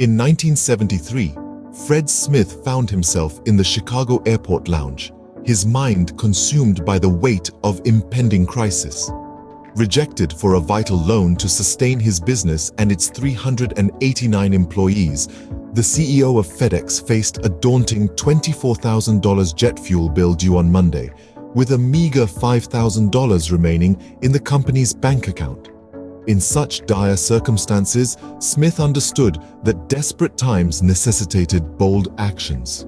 In 1973, Fred Smith found himself in the Chicago airport lounge, his mind consumed by the weight of impending crisis. Rejected for a vital loan to sustain his business and its 389 employees, the CEO of FedEx faced a daunting $24,000 jet fuel bill due on Monday, with a meager $5,000 remaining in the company's bank account. In such dire circumstances, Smith understood that desperate times necessitated bold actions.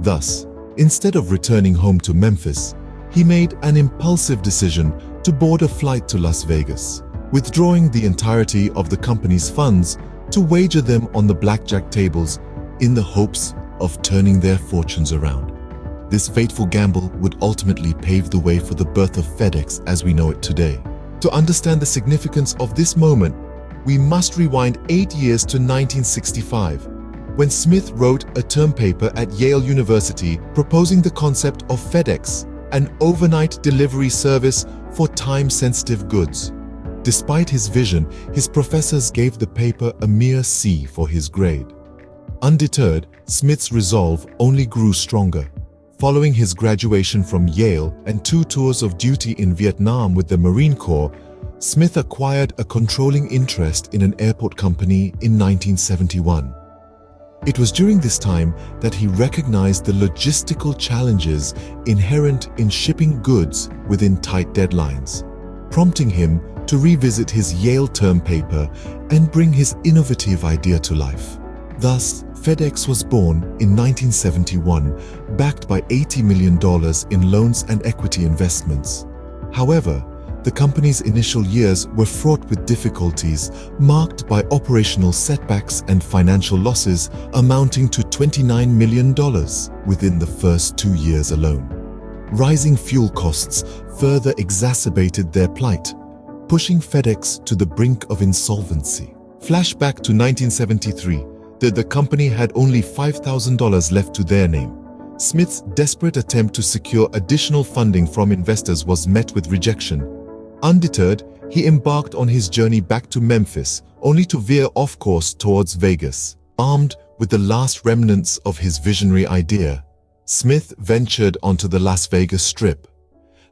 Thus, instead of returning home to Memphis, he made an impulsive decision to board a flight to Las Vegas, withdrawing the entirety of the company's funds to wager them on the blackjack tables in the hopes of turning their fortunes around. This fateful gamble would ultimately pave the way for the birth of FedEx as we know it today. To understand the significance of this moment, we must rewind 8 years to 1965, when Smith wrote a term paper at Yale University proposing the concept of FedEx, an overnight delivery service for time-sensitive goods. Despite his vision, his professors gave the paper a mere C for his grade. Undeterred, Smith's resolve only grew stronger. Following his graduation from Yale and 2 tours of duty in Vietnam with the Marine Corps, Smith acquired a controlling interest in an airport company in 1971. It was during this time that he recognized the logistical challenges inherent in shipping goods within tight deadlines, prompting him to revisit his Yale term paper and bring his innovative idea to life. Thus, FedEx was born in 1971, backed by $80 million in loans and equity investments. However, the company's initial years were fraught with difficulties, marked by operational setbacks and financial losses amounting to $29 million within the first 2 years alone. Rising fuel costs further exacerbated their plight, pushing FedEx to the brink of insolvency. Flashback to 1973, the company had only $5,000 left to their name. Smith's desperate attempt to secure additional funding from investors was met with rejection. Undeterred, he embarked on his journey back to Memphis, only to veer off course towards Vegas. Armed with the last remnants of his visionary idea, Smith ventured onto the Las Vegas Strip,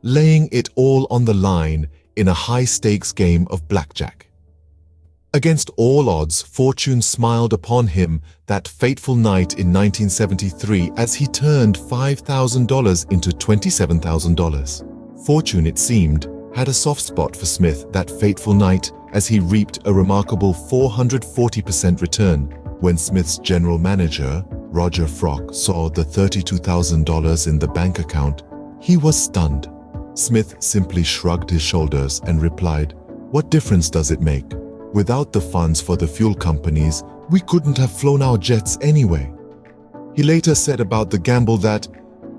laying it all on the line in a high-stakes game of blackjack. Against all odds, fortune smiled upon him that fateful night in 1973 as he turned $5,000 into $27,000. Fortune, it seemed, had a soft spot for Smith that fateful night as he reaped a remarkable 440% return. When Smith's general manager, Roger Frock, saw the $32,000 in the bank account, he was stunned. Smith simply shrugged his shoulders and replied, "What difference does it make? Without the funds for the fuel companies, we couldn't have flown our jets anyway." He later said about the gamble that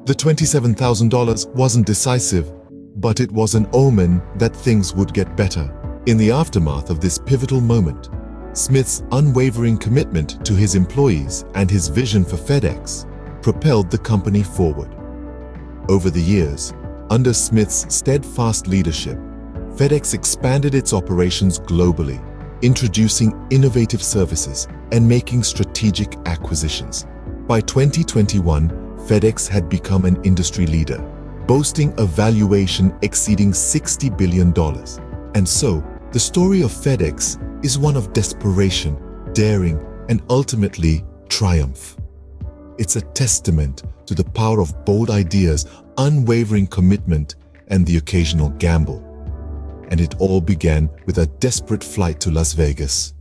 the $27,000 wasn't decisive, but it was an omen that things would get better. In the aftermath of this pivotal moment, Smith's unwavering commitment to his employees and his vision for FedEx propelled the company forward. Over the years, under Smith's steadfast leadership, FedEx expanded its operations globally, introducing innovative services and making strategic acquisitions. By 2021, FedEx had become an industry leader, boasting a valuation exceeding $60 billion. And so, the story of FedEx is one of desperation, daring, and ultimately triumph. It's a testament to the power of bold ideas, unwavering commitment, and the occasional gamble. And it all began with a desperate flight to Las Vegas.